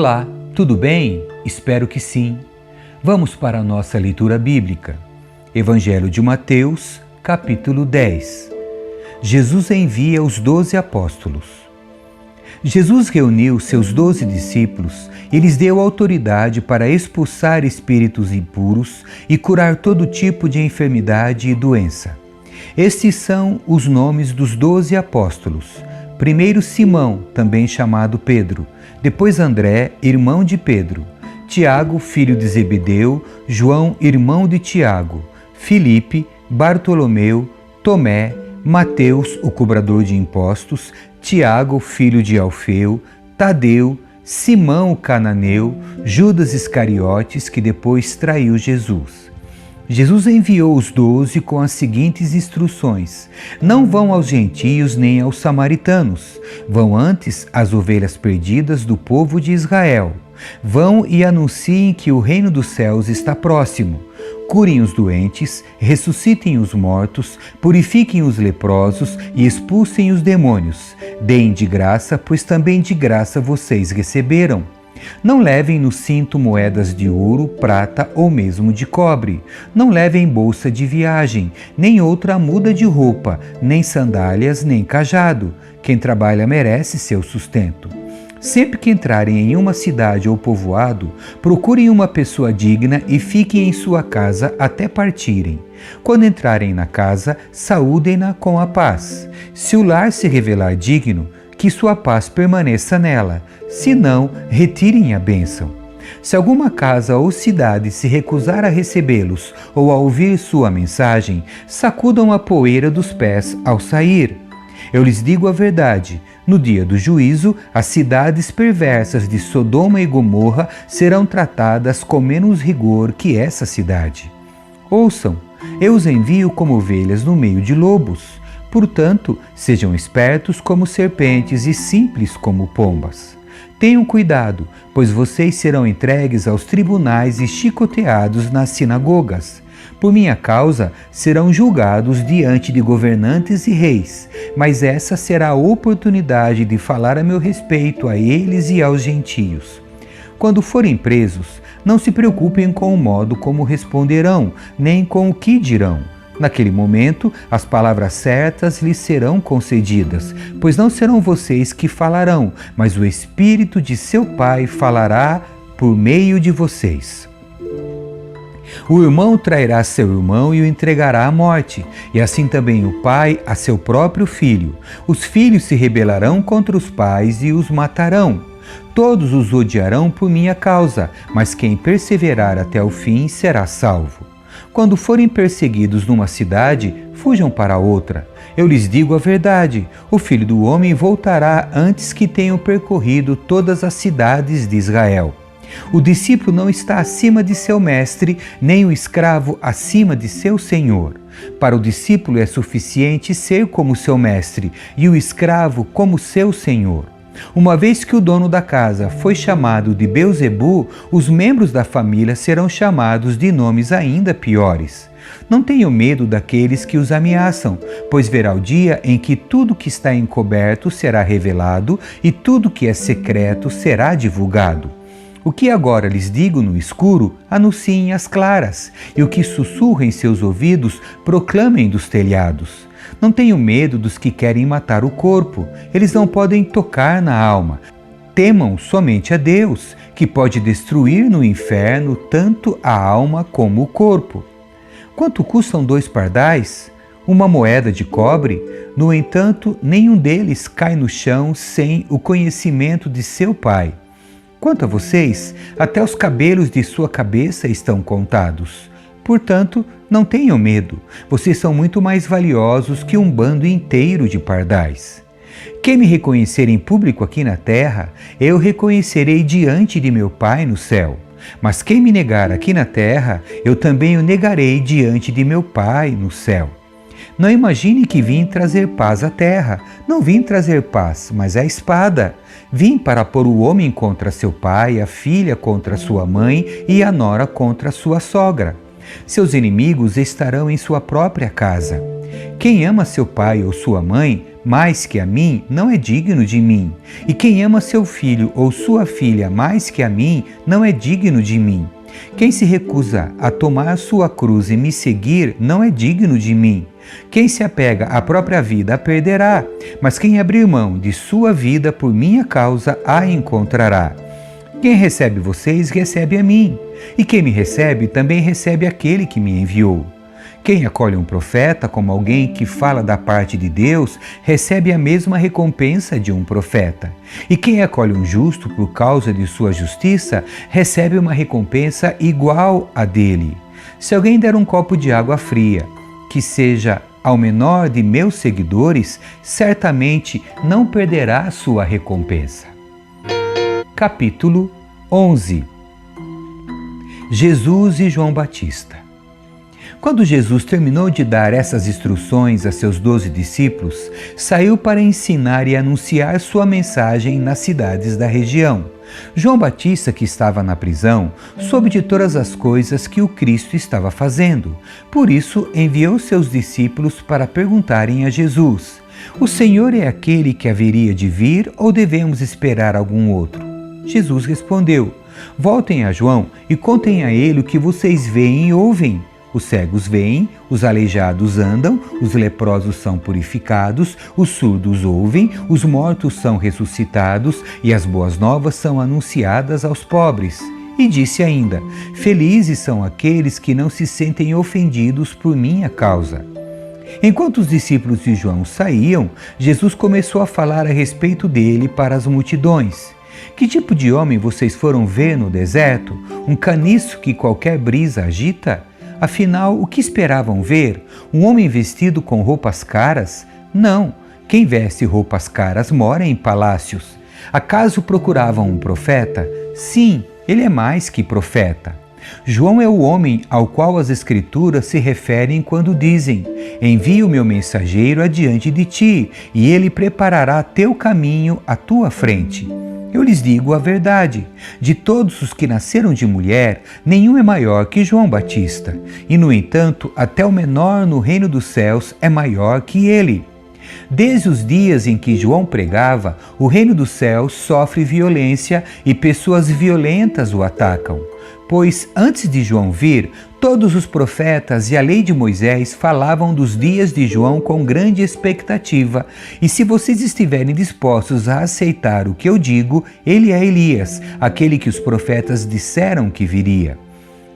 Olá, tudo bem? Espero que sim. Vamos para a nossa leitura bíblica. Evangelho de Mateus, capítulo 10. Jesus envia os 12 apóstolos. Jesus reuniu seus 12 discípulos e lhes deu autoridade para expulsar espíritos impuros e curar todo tipo de enfermidade e doença. Estes são os nomes dos 12 apóstolos. Primeiro Simão, também chamado Pedro, depois André, irmão de Pedro, Tiago, filho de Zebedeu, João, irmão de Tiago, Filipe, Bartolomeu, Tomé, Mateus, o cobrador de impostos, Tiago, filho de Alfeu, Tadeu, Simão o cananeu, Judas Iscariotes, que depois traiu Jesus. Jesus enviou os 12 com as seguintes instruções: não vão aos gentios nem aos samaritanos, vão antes às ovelhas perdidas do povo de Israel. Vão e anunciem que o reino dos céus está próximo. Curem os doentes, ressuscitem os mortos, purifiquem os leprosos e expulsem os demônios. Deem de graça, pois também de graça vocês receberam. Não levem no cinto moedas de ouro, prata ou mesmo de cobre. Não levem bolsa de viagem, nem outra muda de roupa, nem sandálias, nem cajado. Quem trabalha merece seu sustento. Sempre que entrarem em uma cidade ou povoado, procurem uma pessoa digna e fiquem em sua casa até partirem. Quando entrarem na casa, saúdem-na com a paz. Se o lar se revelar digno, que sua paz permaneça nela, se não, retirem a bênção. Se alguma casa ou cidade se recusar a recebê-los ou a ouvir sua mensagem, sacudam a poeira dos pés ao sair. Eu lhes digo a verdade, no dia do juízo, as cidades perversas de Sodoma e Gomorra serão tratadas com menos rigor que essa cidade. Ouçam, eu os envio como ovelhas no meio de lobos. Portanto, sejam espertos como serpentes e simples como pombas. Tenham cuidado, pois vocês serão entregues aos tribunais e chicoteados nas sinagogas. Por minha causa, serão julgados diante de governantes e reis, mas essa será a oportunidade de falar a meu respeito a eles e aos gentios. Quando forem presos, não se preocupem com o modo como responderão, nem com o que dirão. Naquele momento, as palavras certas lhes serão concedidas, pois não serão vocês que falarão, mas o Espírito de seu Pai falará por meio de vocês. O irmão trairá seu irmão e o entregará à morte, e assim também o pai a seu próprio filho. Os filhos se rebelarão contra os pais e os matarão. Todos os odiarão por minha causa, mas quem perseverar até o fim será salvo. Quando forem perseguidos numa cidade, fujam para outra. Eu lhes digo a verdade, o Filho do Homem voltará antes que tenham percorrido todas as cidades de Israel. O discípulo não está acima de seu mestre, nem o escravo acima de seu senhor. Para o discípulo é suficiente ser como seu mestre e o escravo como seu senhor. Uma vez que o dono da casa foi chamado de Beelzebu, os membros da família serão chamados de nomes ainda piores. Não tenham medo daqueles que os ameaçam, pois virá o dia em que tudo que está encoberto será revelado e tudo que é secreto será divulgado. O que agora lhes digo no escuro, anunciem às claras, e o que sussurra em seus ouvidos, proclamem dos telhados. Não tenham medo dos que querem matar o corpo, eles não podem tocar na alma. Temam somente a Deus, que pode destruir no inferno tanto a alma como o corpo. Quanto custam 2 pardais? Uma moeda de cobre? No entanto, nenhum deles cai no chão sem o conhecimento de seu Pai. Quanto a vocês, até os cabelos de sua cabeça estão contados. Portanto, não tenham medo, vocês são muito mais valiosos que um bando inteiro de pardais. Quem me reconhecer em público aqui na terra, eu reconhecerei diante de meu Pai no céu. Mas quem me negar aqui na terra, eu também o negarei diante de meu Pai no céu. Não imagine que vim trazer paz à terra. Não vim trazer paz, mas a espada. Vim para pôr o homem contra seu pai, a filha contra sua mãe e a nora contra sua sogra. Seus inimigos estarão em sua própria casa. Quem ama seu pai ou sua mãe mais que a mim, não é digno de mim. E quem ama seu filho ou sua filha mais que a mim, não é digno de mim. Quem se recusa a tomar sua cruz e me seguir, não é digno de mim. Quem se apega à própria vida a perderá, mas quem abrir mão de sua vida por minha causa a encontrará. Quem recebe vocês, recebe a mim. E quem me recebe, também recebe aquele que me enviou. Quem acolhe um profeta como alguém que fala da parte de Deus, recebe a mesma recompensa de um profeta. E quem acolhe um justo por causa de sua justiça, recebe uma recompensa igual à dele. Se alguém der um copo de água fria, que seja ao menor de meus seguidores, certamente não perderá sua recompensa. Capítulo 11. Jesus e João Batista. Quando Jesus terminou de dar essas instruções a seus 12 discípulos, saiu para ensinar e anunciar sua mensagem nas cidades da região. João Batista, que estava na prisão, soube de todas as coisas que o Cristo estava fazendo. Por isso, enviou seus discípulos para perguntarem a Jesus: O Senhor é aquele que haveria de vir ou devemos esperar algum outro? Jesus respondeu: Voltem a João e contem a ele o que vocês veem e ouvem. Os cegos veem, os aleijados andam, os leprosos são purificados, os surdos ouvem, os mortos são ressuscitados e as boas novas são anunciadas aos pobres. E disse ainda: Felizes são aqueles que não se sentem ofendidos por minha causa. Enquanto os discípulos de João saíam, Jesus começou a falar a respeito dele para as multidões. Que tipo de homem vocês foram ver no deserto? Um caniço que qualquer brisa agita? Afinal, o que esperavam ver? Um homem vestido com roupas caras? Não, quem veste roupas caras mora em palácios. Acaso procuravam um profeta? Sim, ele é mais que profeta. João é o homem ao qual as Escrituras se referem quando dizem: Envio o meu mensageiro adiante de ti, e ele preparará teu caminho à tua frente. Eu lhes digo a verdade: de todos os que nasceram de mulher, nenhum é maior que João Batista. E, no entanto, até o menor no reino dos céus é maior que ele. Desde os dias em que João pregava, o reino dos céus sofre violência e pessoas violentas o atacam. Pois antes de João vir, todos os profetas e a lei de Moisés falavam dos dias de João com grande expectativa. E se vocês estiverem dispostos a aceitar o que eu digo, ele é Elias, aquele que os profetas disseram que viria.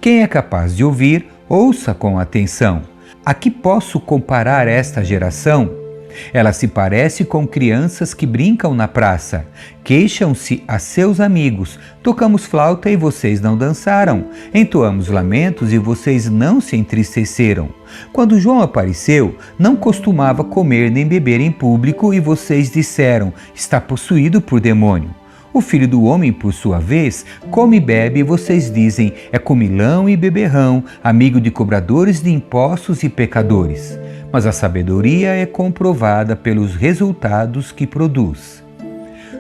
Quem é capaz de ouvir, ouça com atenção. A que posso comparar esta geração? Ela se parece com crianças que brincam na praça. Queixam-se a seus amigos: tocamos flauta e vocês não dançaram. Entoamos lamentos e vocês não se entristeceram. Quando João apareceu, não costumava comer nem beber em público e vocês disseram: está possuído por demônio. O Filho do Homem, por sua vez, come e bebe e vocês dizem: é comilão e beberrão, amigo de cobradores de impostos e pecadores. Mas a sabedoria é comprovada pelos resultados que produz.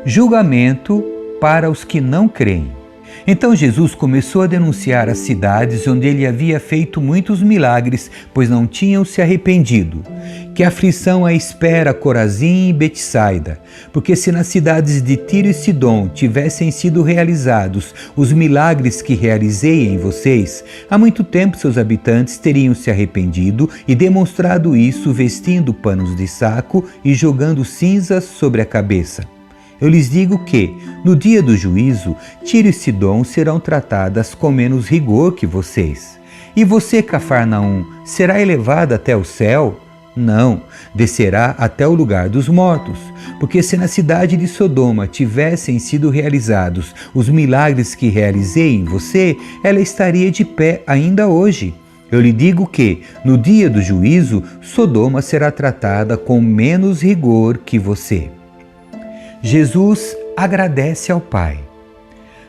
Julgamento para os que não creem. Então Jesus começou a denunciar as cidades onde ele havia feito muitos milagres, pois não tinham se arrependido. Que aflição a espera Corazim e Betsaida, porque se nas cidades de Tiro e Sidom tivessem sido realizados os milagres que realizei em vocês, há muito tempo seus habitantes teriam se arrependido e demonstrado isso vestindo panos de saco e jogando cinzas sobre a cabeça. Eu lhes digo que, no dia do juízo, Tiro e Sidom serão tratadas com menos rigor que vocês. E você, Cafarnaum, será elevada até o céu? Não, descerá até o lugar dos mortos. Porque se na cidade de Sodoma tivessem sido realizados os milagres que realizei em você, ela estaria de pé ainda hoje. Eu lhe digo que, no dia do juízo, Sodoma será tratada com menos rigor que você. Jesus agradece ao Pai.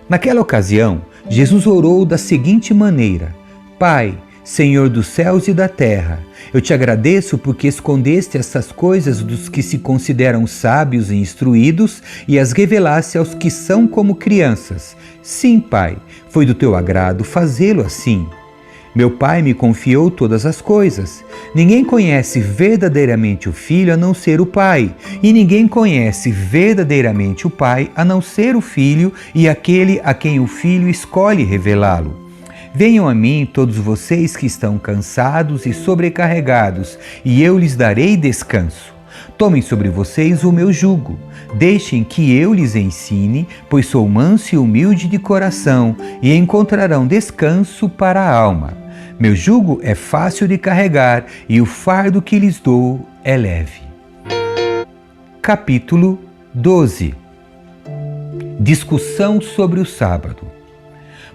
Naquela ocasião, Jesus orou da seguinte maneira: Pai, Senhor dos céus e da terra, eu te agradeço porque escondeste essas coisas dos que se consideram sábios e instruídos e as revelaste aos que são como crianças. Sim, Pai, foi do teu agrado fazê-lo assim. Meu Pai me confiou todas as coisas. Ninguém conhece verdadeiramente o Filho a não ser o Pai, e ninguém conhece verdadeiramente o Pai a não ser o Filho e aquele a quem o Filho escolhe revelá-lo. Venham a mim todos vocês que estão cansados e sobrecarregados, e eu lhes darei descanso. Tomem sobre vocês o meu jugo. Deixem que eu lhes ensine, pois sou manso e humilde de coração, e encontrarão descanso para a alma. Meu jugo é fácil de carregar e o fardo que lhes dou é leve. Capítulo 12. Discussão sobre o sábado.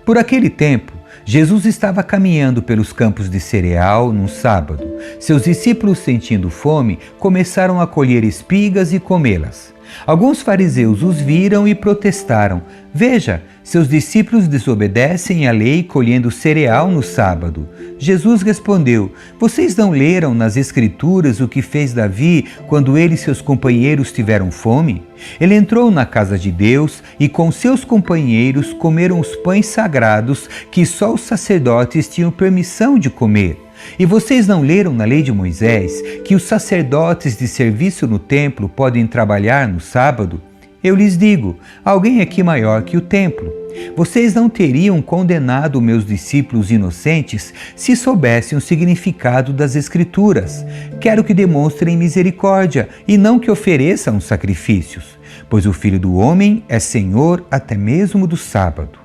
Por aquele tempo, Jesus estava caminhando pelos campos de cereal num sábado. Seus discípulos, sentindo fome, começaram a colher espigas e comê-las. Alguns fariseus os viram e protestaram: "Veja, seus discípulos desobedecem à lei colhendo cereal no sábado." Jesus respondeu: "Vocês não leram nas Escrituras o que fez Davi quando ele e seus companheiros tiveram fome? Ele entrou na casa de Deus e com seus companheiros comeram os pães sagrados que só os sacerdotes tinham permissão de comer. E vocês não leram na lei de Moisés que os sacerdotes de serviço no templo podem trabalhar no sábado? Eu lhes digo, alguém aqui maior que o templo. Vocês não teriam condenado meus discípulos inocentes se soubessem o significado das Escrituras. Quero que demonstrem misericórdia e não que ofereçam sacrifícios, pois o Filho do Homem é Senhor até mesmo do sábado."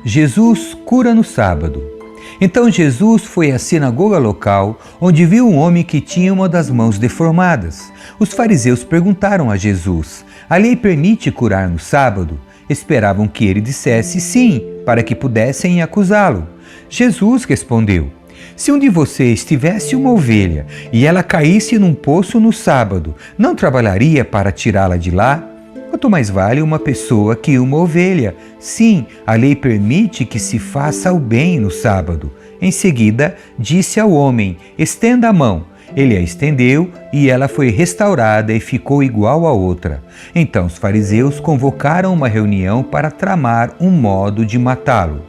Jesus cura no sábado. Então Jesus foi à sinagoga local, onde viu um homem que tinha uma das mãos deformadas. Os fariseus perguntaram a Jesus: "A lei permite curar no sábado?" Esperavam que ele dissesse sim, para que pudessem acusá-lo. Jesus respondeu: "Se um de vocês tivesse uma ovelha e ela caísse num poço no sábado, não trabalharia para tirá-la de lá? Quanto mais vale uma pessoa que uma ovelha. Sim, a lei permite que se faça o bem no sábado." Em seguida, disse ao homem: "Estenda a mão." Ele a estendeu e ela foi restaurada e ficou igual a outra. Então os fariseus convocaram uma reunião para tramar um modo de matá-lo.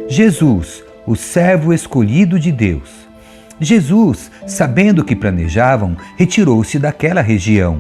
Jesus, o servo escolhido de Deus. Jesus, sabendo o que planejavam, retirou-se daquela região.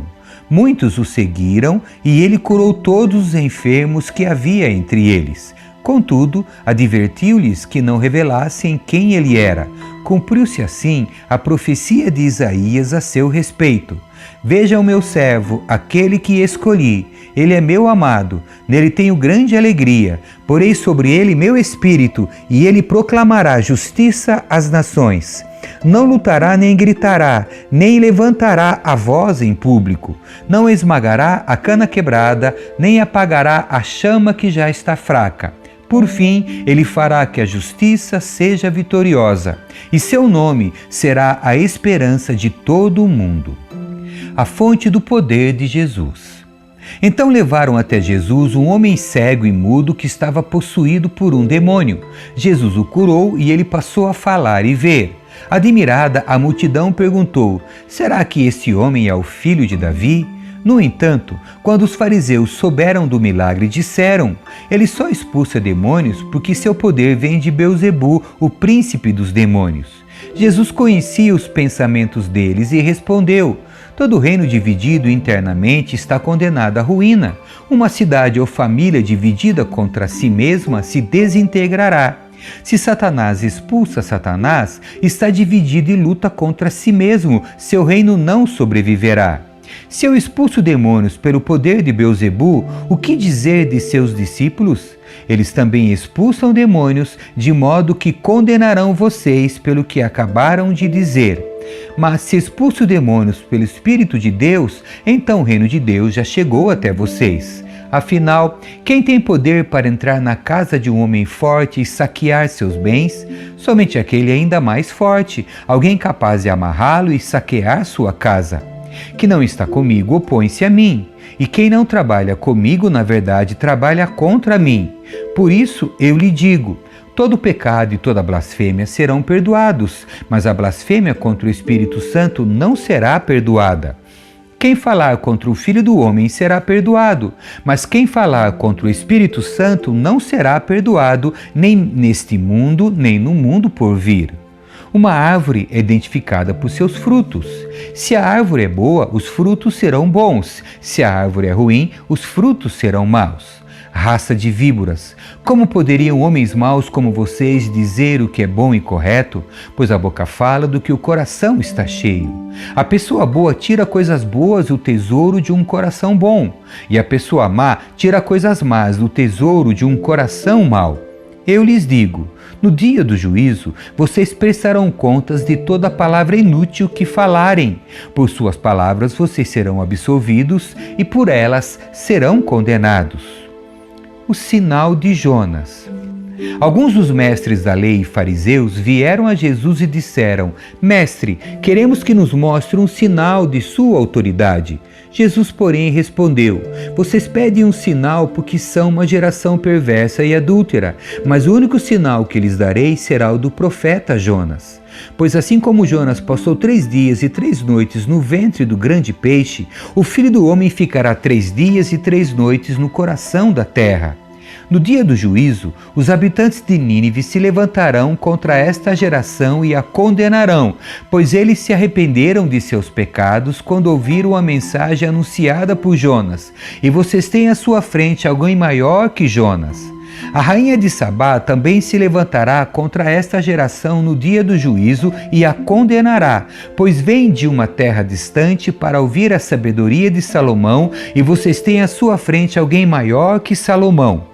Muitos o seguiram e ele curou todos os enfermos que havia entre eles. Contudo, advertiu-lhes que não revelassem quem ele era. Cumpriu-se assim a profecia de Isaías a seu respeito: "Veja o meu servo, aquele que escolhi. Ele é meu amado, nele tenho grande alegria. Porei sobre ele meu espírito, e ele proclamará justiça às nações. Não lutará nem gritará, nem levantará a voz em público. Não esmagará a cana quebrada, nem apagará a chama que já está fraca. Por fim, ele fará que a justiça seja vitoriosa, e seu nome será a esperança de todo o mundo." A fonte do poder de Jesus. Então levaram até Jesus um homem cego e mudo que estava possuído por um demônio. Jesus o curou e ele passou a falar e ver. Admirada, a multidão perguntou: "Será que este homem é o filho de Davi?" No entanto, quando os fariseus souberam do milagre, disseram: "Ele só expulsa demônios porque seu poder vem de Beelzebu, o príncipe dos demônios." Jesus conhecia os pensamentos deles e respondeu: "Todo reino dividido internamente está condenado à ruína. Uma cidade ou família dividida contra si mesma se desintegrará. Se Satanás expulsa Satanás, está dividido e luta contra si mesmo, seu reino não sobreviverá. Se eu expulso demônios pelo poder de Beelzebu, o que dizer de seus discípulos? Eles também expulsam demônios, de modo que condenarão vocês pelo que acabaram de dizer. Mas se expulso demônios pelo Espírito de Deus, então o reino de Deus já chegou até vocês. Afinal, quem tem poder para entrar na casa de um homem forte e saquear seus bens? Somente aquele ainda mais forte, alguém capaz de amarrá-lo e saquear sua casa. Que não está comigo opõe-se a mim, e quem não trabalha comigo, na verdade, trabalha contra mim. Por isso eu lhe digo: todo pecado e toda blasfêmia serão perdoados, mas a blasfêmia contra o Espírito Santo não será perdoada. Quem falar contra o Filho do Homem será perdoado, mas quem falar contra o Espírito Santo não será perdoado, nem neste mundo, nem no mundo por vir. Uma árvore é identificada por seus frutos. Se a árvore é boa, os frutos serão bons. Se a árvore é ruim, os frutos serão maus. Raça de víboras, como poderiam homens maus como vocês dizer o que é bom e correto? Pois a boca fala do que o coração está cheio. A pessoa boa tira coisas boas do tesouro de um coração bom, e a pessoa má tira coisas más do tesouro de um coração mau. Eu lhes digo, no dia do juízo, vocês prestarão contas de toda palavra inútil que falarem. Por suas palavras vocês serão absolvidos e por elas serão condenados. O sinal de Jonas. Alguns dos mestres da lei e fariseus vieram a Jesus e disseram: Mestre, queremos que nos mostre um sinal de sua autoridade. Jesus, porém, respondeu: Vocês pedem um sinal porque são uma geração perversa e adúltera, mas o único sinal que lhes darei será o do profeta Jonas. Pois assim como Jonas passou 3 dias e 3 noites no ventre do grande peixe, o Filho do Homem ficará 3 dias e 3 noites no coração da terra. No dia do juízo, os habitantes de Nínive se levantarão contra esta geração e a condenarão, pois eles se arrependeram de seus pecados quando ouviram a mensagem anunciada por Jonas, e vocês têm à sua frente alguém maior que Jonas. A rainha de Sabá também se levantará contra esta geração no dia do juízo e a condenará, pois vem de uma terra distante para ouvir a sabedoria de Salomão, e vocês têm à sua frente alguém maior que Salomão.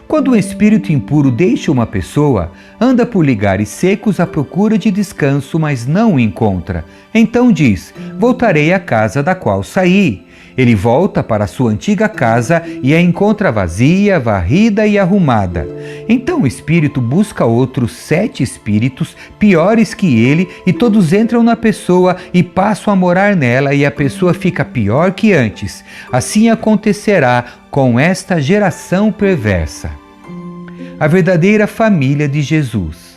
Quando um espírito impuro deixa uma pessoa, anda por lugares secos à procura de descanso, mas não o encontra. Então diz: Voltarei à casa da qual saí. Ele volta para sua antiga casa e a encontra vazia, varrida e arrumada. Então o espírito busca outros 7 espíritos piores que ele, e todos entram na pessoa e passam a morar nela, e a pessoa fica pior que antes. Assim acontecerá com esta geração perversa. A verdadeira família de Jesus.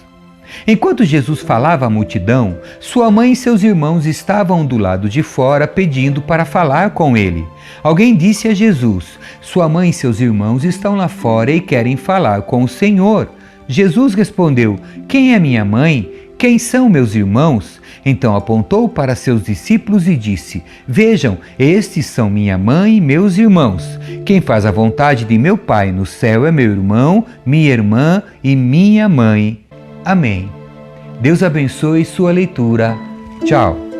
Enquanto Jesus falava à multidão, sua mãe e seus irmãos estavam do lado de fora pedindo para falar com ele. Alguém disse a Jesus: Sua mãe e seus irmãos estão lá fora e querem falar com o Senhor. Jesus respondeu: Quem é minha mãe? Quem são meus irmãos? Então apontou para seus discípulos e disse: Vejam, estes são minha mãe e meus irmãos. Quem faz a vontade de meu Pai no céu é meu irmão, minha irmã e minha mãe. Amém. Deus abençoe sua leitura. Tchau.